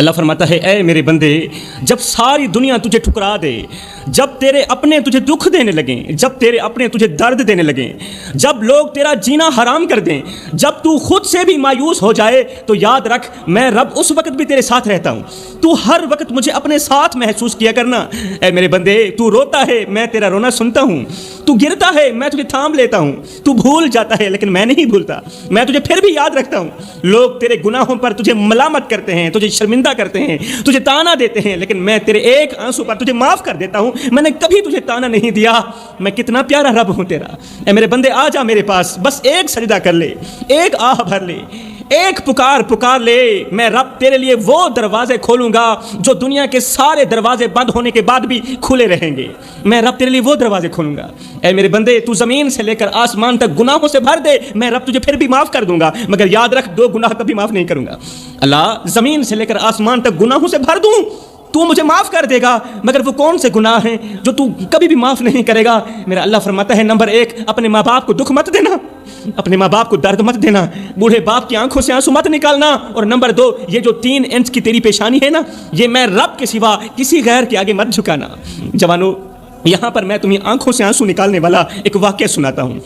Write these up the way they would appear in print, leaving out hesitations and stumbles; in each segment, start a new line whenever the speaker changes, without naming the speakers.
اللہ فرماتا ہے اے میرے بندے، جب ساری دنیا تجھے ٹھکرا دے، جب تیرے اپنے تجھے دکھ دینے لگیں، جب تیرے اپنے تجھے درد دینے لگیں، جب لوگ تیرا جینا حرام کر دیں، جب تو خود سے بھی مایوس ہو جائے، تو یاد رکھ میں رب اس وقت بھی تیرے ساتھ رہتا ہوں۔ تو ہر وقت مجھے اپنے ساتھ محسوس کیا کرنا۔ اے میرے بندے، تو روتا ہے میں تیرا رونا سنتا ہوں، تو گرتا ہے میں تجھے تھام لیتا ہوں، تو بھول جاتا ہے لیکن میں نہیں بھولتا، میں تجھے پھر بھی یاد رکھتا ہوں۔ لوگ تیرے گناہوں پر تجھے ملامت کرتے ہیں، تجھے شرمندہ کرتے ہیں، تجھے تانا دیتے ہیں، لیکن میں تیرے ایک آنسو پر تجھے معاف کر دیتا ہوں۔ میں نے کبھی تجھے تانا نہیں دیا۔ میں کتنا پیارا رب ہوں تیرا۔ اے میرے بندے، آ جا میرے پاس، بس ایک سجدہ کر لے، ایک آہ بھر لے، ایک پکار لے۔ میں رب تیرے لیے وہ دروازے کھولوں گا جو دنیا کے سارے دروازے بند ہونے کے بعد بھی کھلے رہیں گے۔ میں رب تیرے لیے وہ دروازے کھولوں گا۔ اے میرے بندے، تو زمین سے لے کر آسمان تک گناہوں سے بھر دے، میں رب تجھے پھر بھی معاف کر دوں گا، مگر یاد رکھ 2 گناہ کبھی معاف نہیں کروں گا۔ اللہ، زمین سے لے کر آسمان تک گناہوں سے بھر دوں، تو مجھے معاف کر دے گا، مگر وہ کون سے گناہ ہیں جو تو کبھی بھی معاف نہیں کرے گا؟ میرا اللہ فرماتا ہے نمبر 1، اپنے ماں باپ کو دکھ مت دینا، اپنے ماں باپ کو درد مت دینا، بوڑھے باپ کی آنکھوں سے آنسو مت نکالنا، اور نمبر 2، یہ جو 3 انچ کی تیری پیشانی ہے نا، یہ میں رب کے سوا کسی غیر کے آگے مت جھکانا۔ جوانو، یہاں پر میں تمہیں آنکھوں سے آنسو نکالنے والا ایک واقعہ سناتا ہوں۔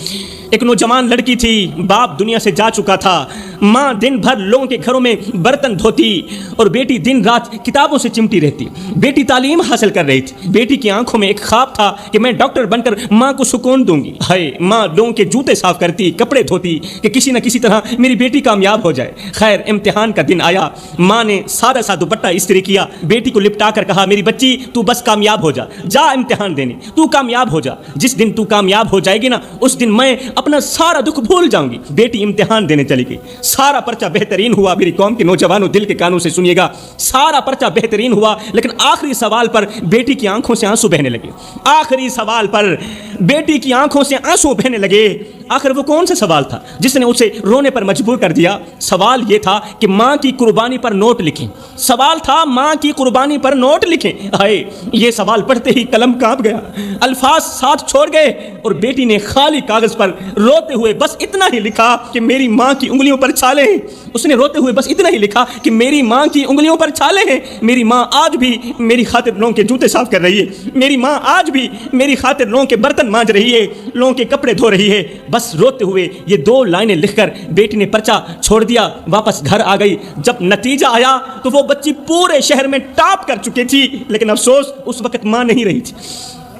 ایک نوجوان لڑکی تھی، باپ دنیا سے جا چکا تھا، ماں دن بھر لوگوں کے گھروں میں برتن دھوتی اور بیٹی دن رات کتابوں سے چمٹی رہتی۔ بیٹی تعلیم حاصل کر رہی تھی۔ بیٹی کی آنکھوں میں ایک خواب تھا کہ میں ڈاکٹر بن کر ماں کو سکون دوں گی۔ ہائے، ماں لوگوں کے جوتے صاف کرتی، کپڑے دھوتی کہ کسی نہ کسی طرح میری بیٹی کامیاب ہو جائے۔ خیر، امتحان کا دن آیا، ماں نے سادہ سا دوپٹہ استری کیا، بیٹی کو لپٹا کر کہا میری بچی تو بس کامیاب ہو جا، جا امتحان دینے، تو کامیاب ہو جا، جس دن تو کامیاب ہو جائے گی نا، اس دن میں اپنا سارا دکھ بھول جاؤں گی۔ بیٹی امتحان دینے چلی گئی، سارا پرچہ بہترین ہوا۔ میری قوم کے نوجوانوں، دل کے کانوں سے سنیے گا، سارا پرچہ بہترین ہوا، لیکن آخری سوال پر بیٹی کی آنکھوں سے آنسو بہنے لگے۔ آخری سوال پر بیٹی کی آنکھوں سے آنسو بہنے لگے۔ آخر وہ کون سا سوال تھا جس نے اسے رونے پر مجبور کر دیا؟ سوال یہ تھا کہ ماں کی قربانی پر نوٹ لکھیں۔ سوال تھا ماں کی قربانی پر نوٹ لکھیں۔ ہائے، یہ سوال پڑھتے ہی قلم کانپ گیا، الفاظ ساتھ چھوڑ گئے، اور بیٹی نے خالی کاغذ پر روتے ہوئے بس اتنا ہی لکھا کہ میری ماں کی انگلیوں پر چھالے ہیں۔ اس نے روتے ہوئے بس اتنا ہی لکھا کہ میری ماں کی انگلیوں پر چھالے ہیں، میری ماں آج بھی میری خاطر لوگوں کے جوتے صاف کر رہی ہے، میری ماں آج بھی میری خاطر لوگوں کے برتن مانج رہی ہے، لوگوں کے کپڑے دھو رہی ہے۔ بس روتے ہوئے یہ 2 لائنیں لکھ کر بیٹی نے پرچہ چھوڑ دیا، واپس گھر آ گئی۔ جب نتیجہ آیا تو وہ بچی پورے شہر میں ٹاپ کر چکی تھی، لیکن افسوس اس وقت ماں نہیں رہی تھی۔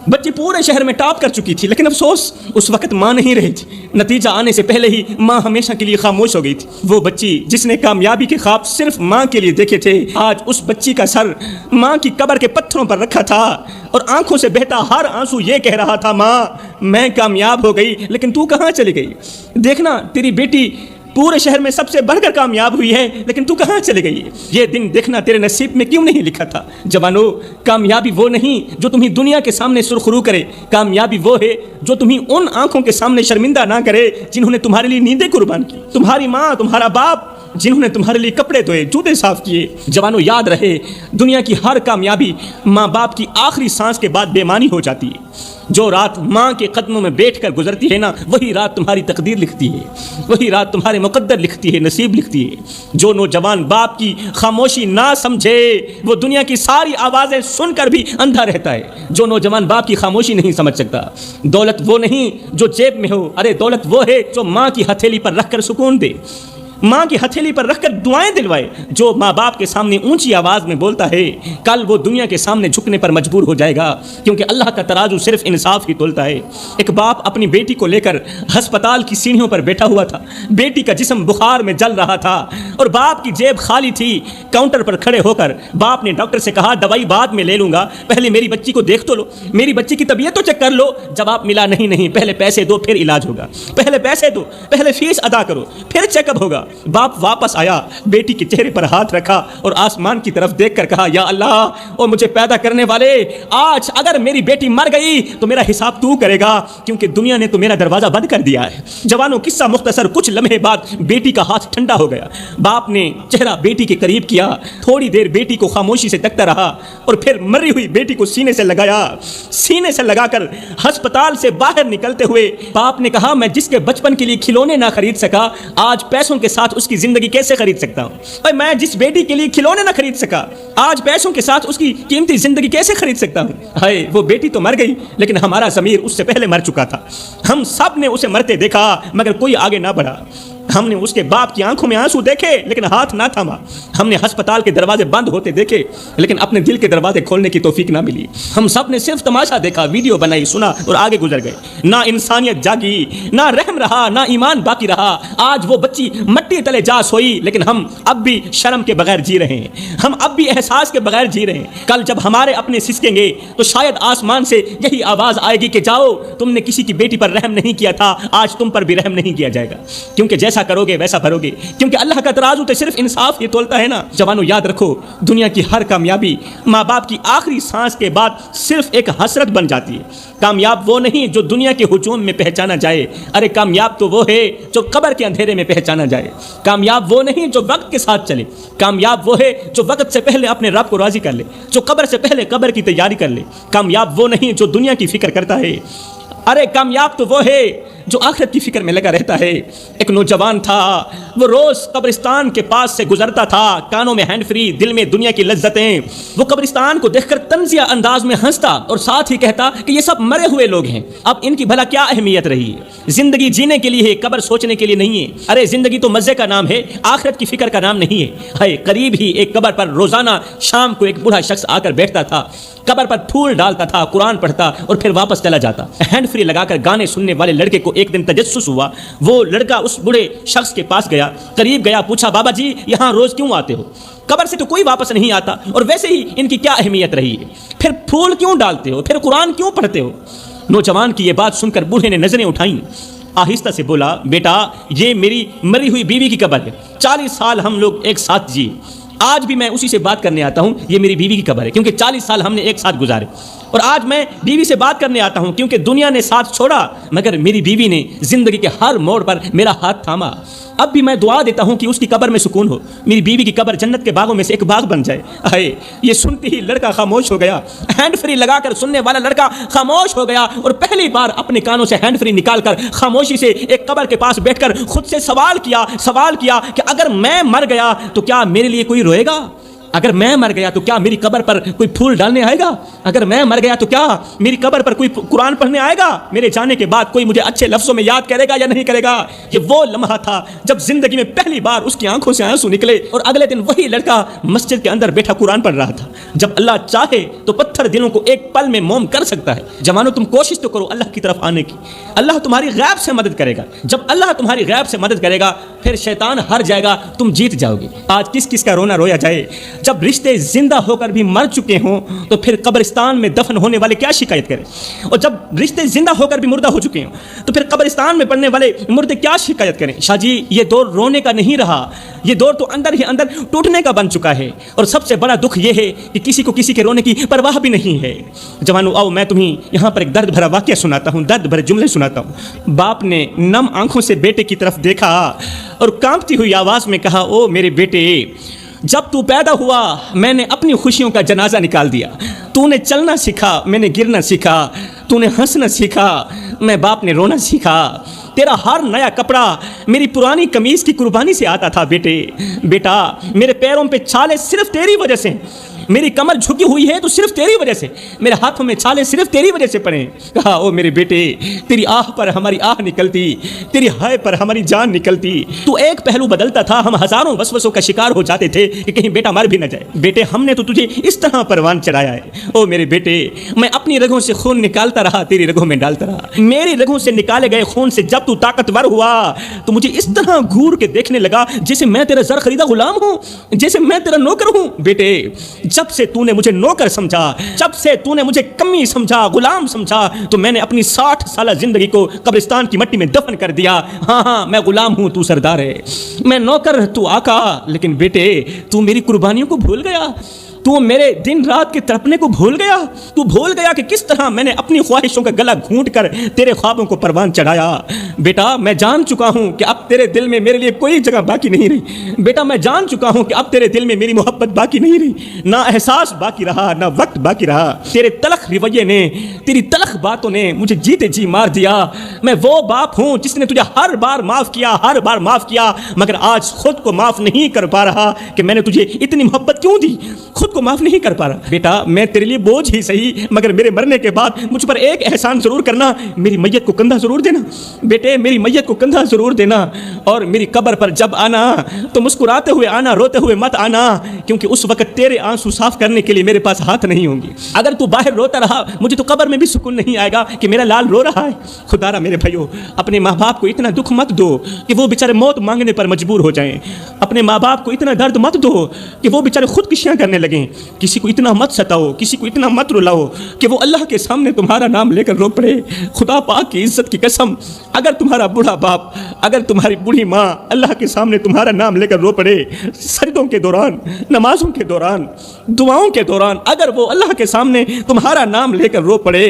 بچی پورے شہر میں ٹاپ کر چکی تھی، لیکن افسوس اس وقت ماں نہیں رہی تھی۔ نتیجہ آنے سے پہلے ہی ماں ہمیشہ کے لیے خاموش ہو گئی تھی۔ وہ بچی جس نے کامیابی کے خواب صرف ماں کے لیے دیکھے تھے، آج اس بچی کا سر ماں کی قبر کے پتھروں پر رکھا تھا، اور آنکھوں سے بہتا ہر آنسو یہ کہہ رہا تھا، ماں میں کامیاب ہو گئی، لیکن تو کہاں چلی گئی؟ دیکھنا، تیری بیٹی پورے شہر میں سب سے بڑھ کر کامیاب ہوئی ہے، لیکن تو کہاں چلے گئی؟ یہ دن دیکھنا تیرے نصیب میں کیوں نہیں لکھا تھا؟ جوانو، کامیابی وہ نہیں جو تمہیں دنیا کے سامنے سرخرو کرے، کامیابی وہ ہے جو تمہیں ان آنکھوں کے سامنے شرمندہ نہ کرے جنہوں نے تمہارے لیے نیندیں قربان کی، تمہاری ماں، تمہارا باپ، جنہوں نے تمہارے لیے کپڑے دھوئے، جوتے صاف کیے۔ جوانو، یاد رہے، دنیا کی ہر کامیابی ماں باپ کی آخری سانس کے بعد بے معنی ہو جاتی ہے۔ جو رات ماں کے قدموں میں بیٹھ کر گزرتی ہے نا، وہی رات تمہاری تقدیر لکھتی ہے، وہی رات تمہارے مقدر لکھتی ہے، نصیب لکھتی ہے۔ جو نوجوان باپ کی خاموشی نہ سمجھے، وہ دنیا کی ساری آوازیں سن کر بھی اندھا رہتا ہے۔ جو نوجوان باپ کی خاموشی نہیں سمجھ سکتا، دولت وہ نہیں جو جیب میں ہو، ارے دولت وہ ہے جو ماں کی ہتھیلی پر رکھ کر سکون دے، ماں کی ہتھیلی پر رکھ کر دعائیں دلوائے۔ جو ماں باپ کے سامنے اونچی آواز میں بولتا ہے، کل وہ دنیا کے سامنے جھکنے پر مجبور ہو جائے گا، کیونکہ اللہ کا ترازو صرف انصاف ہی تولتا ہے۔ ایک باپ اپنی بیٹی کو لے کر ہسپتال کی سیڑھیوں پر بیٹھا ہوا تھا، بیٹی کا جسم بخار میں جل رہا تھا، اور باپ کی جیب خالی تھی۔ کاؤنٹر پر کھڑے ہو کر باپ نے ڈاکٹر سے کہا، دوائی بعد میں لے لوں گا، پہلے میری بچی کو دیکھ تو لو، میری بچی کی طبیعت تو چیک کر لو۔ جواب ملا، نہیں، پہلے پیسے دو پھر علاج ہوگا، پہلے پیسے دو، پہلے فیس ادا کرو، پھر چیک اپ ہوگا۔ باپ واپس آیا، بیٹی کے چہرے پر ہاتھ رکھا اور آسمان کی طرف دیکھ کر کہا، یا اللہ، اور مجھے پیدا کرنے والے، آج اگر میری بیٹی مر گئی تو میرا حساب تو کرے گا، کیونکہ دنیا نے تو میرا دروازہ بند کر دیا ہے۔ جوانوں، قصہ مختصر، کچھ لمحے بعد بیٹی کا ہاتھ ٹھنڈا ہو گیا۔ باپ نے چہرہ بیٹی کے قریب کیا، تھوڑی دیر بیٹی کو خاموشی سے تکتا رہا، اور پھر مری ہوئی بیٹی کو سینے سے لگا کر ہسپتال سے باہر نکلتے ہوئے باپ نے کہا، میں جس کے بچپن کے لیے کھلونے نہ خرید سکا، آج پیسوں کے ساتھ اس کی زندگی کیسے خرید سکتا ہوں؟ بھائی میں جس بیٹی کے لیے کھلونے نہ خرید سکا، آج پیسوں کے ساتھ اس کی قیمتی زندگی کیسے خرید سکتا ہوں؟ ہائے وہ بیٹی تو مر گئی، لیکن ہمارا ضمیر اس سے پہلے مر چکا تھا۔ ہم سب نے اسے مرتے دیکھا مگر کوئی آگے نہ بڑھا۔ ہم نے اس کے باپ کی آنکھوں میں آنسو دیکھے لیکن ہاتھ نہ تھاما۔ ہم نے ہسپتال کے دروازے بند ہوتے دیکھے لیکن اپنے دل کے دروازے کھولنے کی توفیق نہ ملی۔ ہم سب نے صرف تماشا دیکھا، ویڈیو بنائی، سنا اور آگے گزر گئے۔ نہ انسانیت جاگی، نہ رحم رہا، نہ ایمان باقی رہا۔ آج وہ بچی مٹی تلے جا سوئی لیکن ہم اب بھی شرم کے بغیر جی رہے ہیں، ہم اب بھی احساس کے بغیر جی رہے ہیں۔ کل جب ہمارے اپنے سسکیں گے تو شاید آسمان سے یہی آواز آئے گی کہ جاؤ، تم نے کسی کی بیٹی پر رحم نہیں کیا تھا، آج تم پر بھی رحم نہیں کیا جائے گا، کیونکہ جیسا کرو گے ویسا بھرو گے، کیونکہ اللہ کا ترازو تو صرف انصاف ہی تولتا ہے نا۔ جوانوں یاد رکھو، دنیا کی ہر کامیابی ماں باپ کی آخری سانس کے بعد صرف ایک حسرت بن جاتی ہے۔ کامیاب وہ نہیں جو دنیا کے ہجوم میں پہچانا جائے، ارے کامیاب تو وہ ہے جو قبر کے اندھیرے میں پہچانا جائے۔ کامیاب وہ نہیں جو وقت کے ساتھ چلے، کامیاب وہ ہے جو وقت سے پہلے اپنے رب کو راضی کر لے، جو قبر سے پہلے قبر کی تیاری کر لے۔ کامیاب وہ نہیں جو دنیا کی فکر کرتا ہے، ارے کامیاب تو وہ ہے جو آخرت کی فکر میں لگا رہتا ہے۔ ایک نوجوان تھا، وہ روز قبرستان کے پاس سے گزرتا تھا، کانوں میں ہینڈ فری، دل میں دنیا کی لذتیں۔ وہ قبرستان کو دیکھ کر طنزیہ انداز میں ہنستا اور ساتھ ہی کہتا کہ یہ سب مرے ہوئے لوگ ہیں، اب ان کی بھلا کیا اہمیت رہی ہے؟ زندگی جینے کے لیے ہے، قبر سوچنے کے لیے نہیں ہے۔ ارے زندگی تو مزے کا نام ہے، آخرت کی فکر کا نام نہیں ہے۔ ہائے قریب ہی ایک قبر پر روزانہ شام کو ایک بوڑھا شخص آ کر بیٹھتا تھا، قبر پر پھول ڈالتا تھا، قرآن پڑھتا اور پھر واپس چلا جاتا۔ ہینڈ فری لگا کر گانے سننے والے لڑکے کو ایک دن تجسس ہوا۔ وہ لڑکا اس بوڑھے شخص کے پاس گیا، قریب گیا، پوچھا بابا جی یہاں روز کیوں آتے ہو؟ قبر سے تو کوئی واپس نہیں آتا، اور ویسے ہی ان کی کیا اہمیت رہی ہے؟ پھر پھول کیوں ڈالتے ہو؟ پھر قرآن کیوں پڑھتے ہو؟ نوجوان کی یہ بات سن کر بوڑھے نے نظریں اٹھائیں، آہستہ سے بولا بیٹا یہ میری مری ہوئی بیوی کی قبر ہے، 40 سال ہم لوگ ایک ساتھ جیے، آج بھی میں اسی سے بات کرنے آتا ہوں، یہ میری بیوی کی قبر ہے کیونکہ 40 سال ہم نے ایک ساتھ گزارے، اور آج میں بیوی سے بات کرنے آتا ہوں کیونکہ دنیا نے ساتھ چھوڑا مگر میری بیوی نے زندگی کے ہر موڑ پر میرا ہاتھ تھاما۔ اب بھی میں دعا دیتا ہوں کہ اس کی قبر میں سکون ہو، میری بیوی کی قبر جنت کے باغوں میں سے ایک باغ بن جائے۔ ہائے یہ سنتے ہی لڑکا خاموش ہو گیا، ہینڈ فری لگا کر سننے والا لڑکا خاموش ہو گیا اور پہلی بار اپنے کانوں سے ہینڈ فری نکال کر خاموشی سے ایک قبر کے پاس بیٹھ کر خود سے سوال کیا کہ اگر میں مر گیا تو کیا میرے لیے کوئی روئے گا؟ اگر میں مر گیا تو کیا میری قبر پر کوئی پھول ڈالنے آئے گا؟ اگر میں مر گیا تو کیا میری قبر پر کوئی قرآن پڑھنے آئے گا؟ میرے جانے کے بعد کوئی مجھے اچھے لفظوں میں یاد کرے گا یا نہیں کرے گا؟ یہ وہ لمحہ تھا جب زندگی میں پہلی بار اس کی آنکھوں سے آنسو نکلے، اور اگلے دن وہی لڑکا مسجد کے اندر بیٹھا قرآن پڑھ رہا تھا۔ جب اللہ چاہے تو پتھر دلوں کو ایک پل میں موم کر سکتا ہے۔ جوانوں تم کوشش تو کرو اللہ کی طرف آنے کی، اللہ تمہاری غیب سے مدد کرے گا۔ جب اللہ تمہاری غیب سے مدد کرے گا پھر شیطان ہار جائے گا، تم جیت جاؤ گے۔ آج کس کس کا رونا رویا جائے؟ جب رشتے زندہ ہو کر بھی مر چکے ہوں تو پھر قبرستان میں دفن ہونے والے کیا شکایت کریں، اور جب رشتے زندہ ہو کر بھی مردہ ہو چکے ہوں تو پھر قبرستان میں پڑنے والے مردے کیا شکایت کریں؟ شاہ جی یہ دور رونے کا نہیں رہا، یہ دور تو اندر ہی اندر ٹوٹنے کا بن چکا ہے، اور سب سے بڑا دکھ یہ ہے کہ کسی کو کسی کے رونے کی پرواہ بھی نہیں ہے۔ جوانو آؤ میں تمہیں یہاں پر ایک درد بھرا واقعہ سناتا ہوں، درد بھرے جملے سناتا ہوں۔ باپ نے نم آنکھوں سے بیٹے کی طرف دیکھا اور کانپتی ہوئی آواز میں کہا او میرے بیٹے، جب تو پیدا ہوا میں نے اپنی خوشیوں کا جنازہ نکال دیا، تو نے چلنا سیکھا میں نے گرنا سیکھا، تو نے ہنسنا سیکھا میں باپ نے رونا سیکھا، تیرا ہر نیا کپڑا میری پرانی قمیض کی قربانی سے آتا تھا بیٹا میرے پیروں پہ چھالے صرف تیری وجہ سے، میری کمر جھکی ہوئی ہے تو صرف تیری وجہ سے، میرے ہاتھوں میں چھالے صرف تیری وجہ سے پڑے۔ کہا او میرے بیٹے تیری آہ پر ہماری آہ نکلتی، تیری ہائے پر ہماری جان نکلتی، تو ایک پہلو بدلتا تھا، ہم ہزاروں وسوسوں کا شکار ہو جاتے تھے کہ کہیں بیٹا مر بھی نہ جائے۔ بیٹے ہم نے تو تجھے اس طرح پروان چڑھایا ہے، او میرے بیٹے میں اپنی رگوں سے خون نکالتا رہا، تیری رگوں میں ڈالتا رہا، میری رگوں سے نکالے گئے خون سے جب تو طاقتور ہوا تو مجھے اس طرح گھور کے دیکھنے لگا جیسے میں تیرا زر خریدا غلام ہوں، جیسے میں تیرا نوکر ہوں۔ بیٹے جب سے تو نے مجھے نوکر سمجھا، جب سے تو نے مجھے کمی سمجھا، غلام سمجھا، تو میں نے اپنی 60 سالہ زندگی کو قبرستان کی مٹی میں دفن کر دیا۔ ہاں میں غلام ہوں، تو سردار ہے، میں نوکر تو آقا، لیکن بیٹے تو میری قربانیوں کو بھول گیا۔ تو میرے دن رات کے تڑپنے کو بھول گیا؟ تو بھول گیا کہ کس طرح میں نے اپنی خواہشوں کا گلا گھونٹ کر تیرے خوابوں کو پروان چڑھایا؟ بیٹا میں جان چکا ہوں کہ اب تیرے دل میں میرے لیے کوئی جگہ باقی نہیں رہی۔ بیٹا میں جان چکا ہوں کہ اب تیرے دل میں میری محبت باقی نہیں رہی، نہ احساس باقی رہا، نہ وقت باقی رہا۔ تیرے تلخ رویے نے، تیری تلخ باتوں نے مجھے جیتے جی مار دیا۔ میں وہ باپ ہوں جس نے تجھے ہر بار معاف کیا، ہر بار معاف کیا، مگر آج خود کو معاف نہیں کر پا رہا کہ میں نے تجھے اتنی محبت کیوں دی، خود کو معاف نہیں کر پا رہا۔ بیٹا میں تیرے لیے بوجھ ہی صحیح، مگر میرے مرنے کے بعد مجھ پر ایک احسان ضرور کرنا، میری میت کو کندھا ضرور دینا۔ بیٹے میری میت کو کندھا ضرور دینا، اور میری قبر پر جب آنا تو مسکراتے ہوئے آنا، روتے ہوئے مت آنا، کیونکہ اس وقت تیرے آنسو صاف کرنے کے لیے میرے پاس ہاتھ نہیں ہوں گے۔ اگر تو باہر روتا رہا مجھے تو قبر میں بھی سکون نہیں آئے گا کہ میرا لال رو رہا ہے۔ خدا را میرے بھائیو، اپنے ماں باپ کو اتنا دکھ مت دو کہ وہ بیچارے موت مانگنے پر مجبور ہو جائیں۔ اپنے ماں باپ کو اتنا درد مت دو کہ وہ بیچارے خودکشیاں کرنے لگیں۔ کسی کو اتنا مت ستاؤ، کسی کو اتنا مت رلاؤ کہ وہ اللہ کے سامنے تمہارا نام لے کر رو پڑے۔ خدا پاک کی عزت کی قسم، اگر تمہارا بوڑھا باپ، اگر تمہاری بوڑھی ماں اللہ کے سامنے تمہارا نام لے کر رو پڑے، سجدوں کے دوران، نمازوں کے دوران، دعاؤں کے دوران، اگر وہ اللہ کے سامنے تمہارا نام لے کر رو پڑے،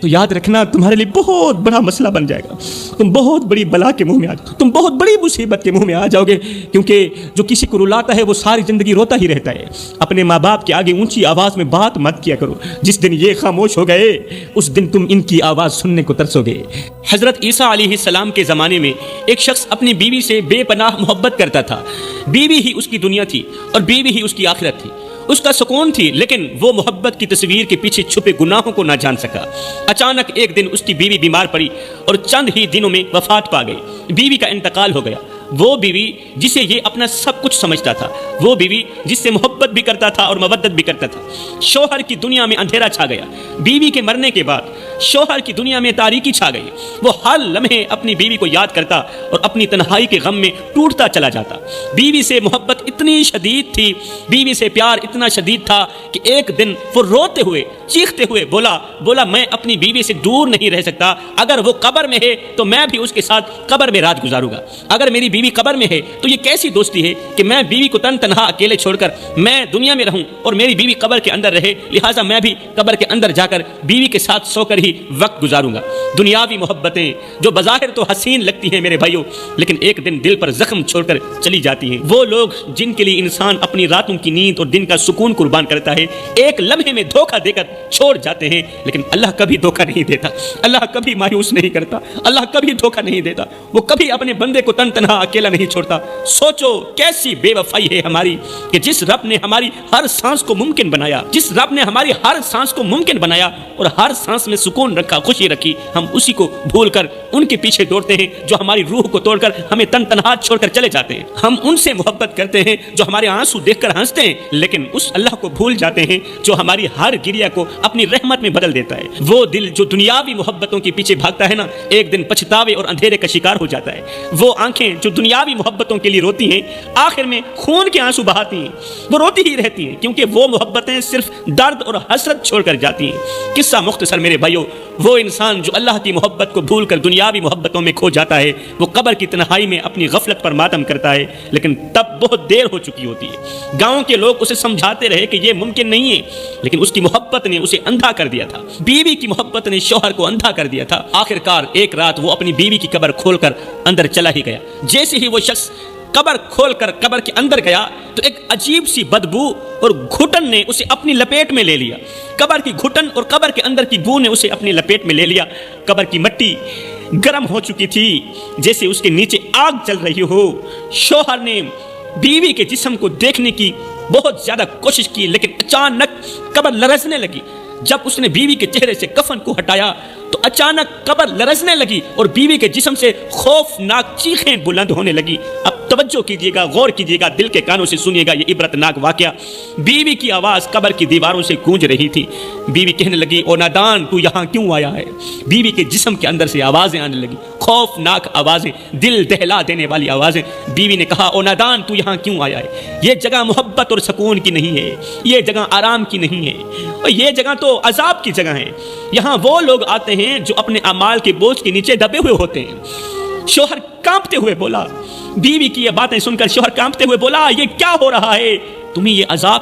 تو یاد رکھنا تمہارے لیے بہت بڑا مسئلہ بن جائے گا۔ تم بہت بڑی بلا کے منہ میں تم بہت بڑی مصیبت کے منہ میں آ جاؤ گے، کیونکہ جو کسی کو رلاتا ہے وہ ساری زندگی روتا ہی رہتا ہے۔ اپنے ماں باپ کے آگے اونچی آواز میں بات مت کیا کرو، جس دن یہ خاموش ہو گئے اس دن تم ان کی آواز سننے کو ترسو گے۔ حضرت عیسیٰ علیہ السلام کے زمانے میں ایک شخص اپنی بیوی سے بے پناہ محبت کرتا تھا۔ بیوی ہی اس کی دنیا تھی اور بیوی ہی اس کی آخرت تھی، اس کا سکون تھی، لیکن وہ محبت کی تصویر کے پیچھے چھپے گناہوں کو نہ جان سکا۔ اچانک ایک دن اس کی بیوی بیمار پڑی اور چند ہی دنوں میں وفات پا گئی۔ بیوی کا انتقال ہو گیا۔ وہ بیوی جسے یہ اپنا سب کچھ سمجھتا تھا، وہ بیوی جس سے محبت بھی کرتا تھا اور مودت بھی کرتا تھا۔ شوہر کی دنیا میں اندھیرا چھا گیا۔ بیوی کے مرنے کے بعد شوہر کی دنیا میں تاریکی چھا گئی۔ وہ ہر لمحے اپنی بیوی کو یاد کرتا اور اپنی تنہائی کے غم میں ٹوٹتا چلا جاتا۔ بیوی سے محبت اتنی شدید تھی، بیوی سے پیار اتنا شدید تھا کہ ایک دن وہ روتے ہوئے، چیختے ہوئے بولا میں اپنی بیوی سے دور نہیں رہ سکتا۔ اگر وہ قبر میں ہے تو میں بھی اس کے ساتھ قبر میں رات گزاروں گا۔ اگر میری بیوی قبر میں ہے تو یہ کیسی دوستی ہے کہ میں بیوی کو تنہا اکیلے چھوڑ کر میں دنیا میں رہوں اور میری بیوی قبر کے اندر رہے، لہٰذا میں بھی قبر کے اندر جا کر بیوی کے ساتھ سو کر ہی وقت گزاروں گا۔ دنیاوی محبتیں جو بظاہر تو حسین لگتی ہیں میرے بھائیوں، لیکن ایک دن دل پر زخم چھوڑ کر چلی جاتی ہیں۔ وہ لوگ جن کے لیے انسان اپنی راتوں کی نیند اور دن کا سکون قربان کرتا ہے، ایک لمحے میں دھوکہ دے کر چھوڑ جاتے ہیں، لیکن اللہ کبھی دھوکہ نہیں دیتا، اللہ کبھی مایوس نہیں کرتا، اللہ کبھی دھوکہ نہیں دیتا، وہ کبھی اپنے بندے کو تنہا اکیلا نہیں چھوڑتا۔ سوچو کیسی بے وفائی ہے ہماری کہ جس رب نے ہماری ہر سانس کو ممکن بنایا، جس رب نے ہماری ہر سانس کو ممکن بنایا اور ہر سانس میں سکون رکھا، خوشی رکھی، ہم اسی کو بھول کر ان کے پیچھے دوڑتے ہیں جو ہماری روح کو توڑ کر ہمیں تنہا چھوڑ کر چلے جاتے ہیں۔ ہم ان سے محبت کرتے ہیں جو ہمارے آنسو دیکھ کر ہنستے ہیں، لیکن اس اللہ کو بھول جاتے ہیں جو ہماری ہر گریہ کو اپنی رحمت میں بدل دیتا ہے۔ وہ دل جو دنیاوی محبتوں کے پیچھے بھاگتا ہے نا، ایک دن پچھتاوے اور اندھیرے کا شکار ہو جاتا ہے۔ وہ آنکھیں جو دنیاوی محبتوں کے لیے روتی ہیں، آخر میں خون کے آنسو بہاتی ہیں، وہ روتی ہی رہتی ہیں، کیونکہ وہ محبتیں صرف درد اور حسرت چھوڑ کر جاتی ہیں۔ قصہ مختصر میرے بھائیو، وہ انسان جو اللہ کی محبت کو بھول کر دنیاوی محبتوں میں کھو جاتا ہے، وہ قبر کی تنہائی میں اپنی غفلت پر ماتم کرتا ہے، لیکن تب بہت دیر ہو چکی ہوتی ہے۔ گاؤں کے لوگ اسے سمجھاتے رہے کہ یہ ممکن نہیں ہے، لیکن اس کی محبت نے اسے اندھا کر دیا تھا، بیوی کی محبت نے شوہر کو اندھا کر دیا تھا۔ آخر کار ایک رات وہ اپنی بیوی کی قبر کھول کر اندر چلا ہی گیا۔ جیسے ہی وہ شخص قبر کھول کر قبر کے اندر گیا تو ایک عجیب سی بدبو اور گھٹن نے اسے اپنی لپیٹ میں لے لیا۔ قبر کی گھٹن اور قبر کے اندر کی بو نے اسے اپنی لپیٹ میں لے لیا۔ قبر کی مٹی گرم ہو چکی تھی جیسے اس کے نیچے آگ چل رہی ہو۔ شوہر نے بیوی کے جسم کو دیکھنے کی بہت زیادہ کوشش کی، لیکن اچانک قبر لرزنے لگی۔ جب اس نے بیوی کے چہرے سے کفن کو ہٹایا تو اچانک قبر لرزنے لگی اور بیوی کے جسم سے خوفناک چیخیں بلند ہونے لگی۔ اب توجہ کیجیے گا، غور کیجیے گا، دل کے کانوں سے سنیے گا یہ عبرتناک واقعہ۔ بیوی کی آواز قبر کی دیواروں سے گونج رہی تھی۔ بیوی کہنے لگی، او نادان تو یہاں کیوں آیا ہے؟ بیوی کے جسم کے اندر سے آوازیں آنے لگی، خوفناک آوازیں، دل دہلا دینے والی آوازیں۔ بیوی نے کہا، او نادان تو یہاں کیوں آیا ہے؟ یہ جگہ محبت اور سکون کی نہیں ہے، یہ جگہ آرام کی نہیں ہے، اور یہ جگہ تو عذاب کی جگہ ہے۔ یہاں وہ لوگ آتے ہیں جو اپنے اعمال کے بوجھ کے نیچے دبے ہوئے ہوتے ہیں۔ شوہر کانپتے ہوئے بولا، بیوی کی یہ باتیں سن کر شوہر کانپتے ہوئے بولا، یہ کیا ہو رہا ہے؟ تمہیں یہ عذاب